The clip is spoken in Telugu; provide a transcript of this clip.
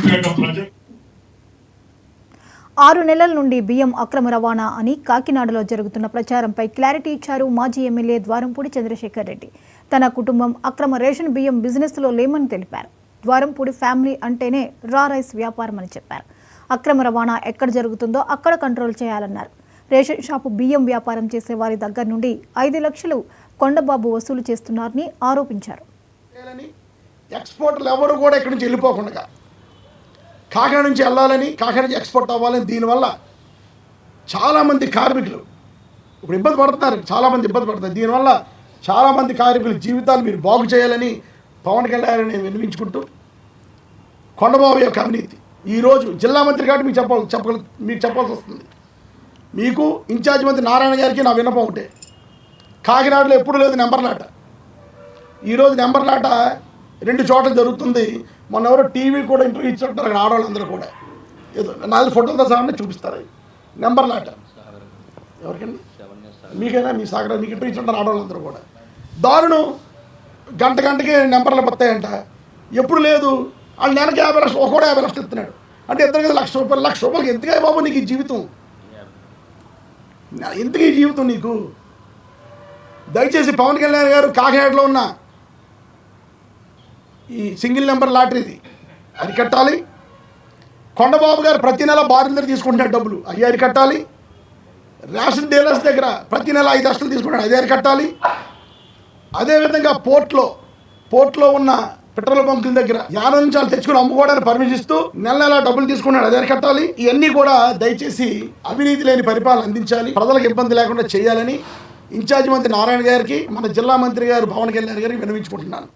రాజంపేట ప్రజలు 6 నెలల నుండి బియ్యం అక్రమ రవాణా అని కాకినాడలో జరుగుతున్న ప్రచారంపై క్లారిటీ ఇచ్చారు మాజీ ఎమ్మెల్యే ద్వారంపూడి చంద్రశేఖర్ రెడ్డి. తన కుటుంబం అక్రమ రేషన్ బియ్యం బిజినెస్లో లేమని తెలిపారు. ద్వారంపూడి ఫ్యామిలీ అంటేనే రా రైస్ వ్యాపారం అని చెప్పారు. అక్రమ రవాణా ఎక్కడ జరుగుతుందో అక్కడ కంట్రోల్ చేయాలన్నారు. రేషన్ షాపు బియ్యం వ్యాపారం చేసే వారి దగ్గర నుండి 5 లక్షలు కొండబాబు వసూలు చేస్తున్నారని ఆరోపించారు. ఎక్స్పోర్టర్లు ఎవరు కూడా ఇక్కడి నుంచి వెళ్ళిపోకుండా కాకినాడ నుంచి వెళ్ళాలని, కాకినాడ నుంచి ఎక్స్పోర్ట్ అవ్వాలని, దీనివల్ల చాలామంది కార్మికులు ఇప్పుడు ఇబ్బంది పడుతున్నారు. చాలామంది ఇబ్బంది పడుతున్నారు. దీనివల్ల చాలామంది కార్మికుల జీవితాలు మీరు బాగు చేయాలని పవన్ కళ్యాణ్ వినిపించుకుంటూ కొండబాబు యొక్క అవినీతి ఈరోజు జిల్లా మంత్రి కాబట్టి మీకు చెప్పాల్సి వస్తుంది. మీకు ఇన్ఛార్జ్ మంత్రి నారాయణ గారికి నా విన్నపం ఒకటే, కాకినాడలో ఎప్పుడు లేదు నెంబర్లాట. ఈరోజు నెంబర్లాట 2 చోట్ల జరుగుతుంది. మొన్న ఎవరో టీవీ కూడా ఇంటర్వ్యూ ఇచ్చుంటారు అక్కడ ఆడవాళ్ళందరూ కూడా. ఏదో 4 ఫోటోలతో సహా చూపిస్తారు. నెంబర్లాట ఎవరికండి? మీకైనా మీ సాగర మీకు ఇంటర్వ్యూ ఇచ్చుంటారు ఆడవాళ్ళందరూ కూడా. దారుణం. గంటకి నెంబర్లు వస్తాయంట. ఎప్పుడు లేదు. వాళ్ళు నెలకి 50 లక్షలు, ఒకటి 50 లక్షలు ఇస్తున్నాడు అంటే ఇద్దరు కదా ₹1,00,000. ₹1,00,000 ఎందుకే బాబు నీకు ఈ జీవితం? ఎందుకు ఈ జీవితం నీకు? దయచేసి పవన్ కళ్యాణ్ గారు కాకినాడలో ఉన్న ఈ సింగిల్ నెంబర్ లాటరీది అరికట్టాలి. కొండబాబు గారు ప్రతి నెల భార్యల దగ్గర తీసుకుంటున్నాడు డబ్బులు, అవి అరికట్టాలి. రేషన్ డీలర్స్ దగ్గర ప్రతి నెల 5 లక్షలు తీసుకుంటాడు, అది అరికట్టాలి. అదేవిధంగా పోర్ట్లో ఉన్న పెట్రోల్ బంకుల దగ్గర యానం నుంచి వాళ్ళు తెచ్చుకుని అమ్ముకోవడానికి పర్మిషన్ ఇస్తూ నెల డబ్బులు తీసుకున్నాడు, అది అరికట్టాలి. ఇవన్నీ కూడా దయచేసి అవినీతి లేని పరిపాలన అందించాలి, ప్రజలకు ఇబ్బంది లేకుండా చేయాలని ఇన్ఛార్జ్ మంత్రి నారాయణ గారికి, మన జిల్లా మంత్రి గారు పవన్ కళ్యాణ్ గారికి విన్నవించుకుంటున్నాను.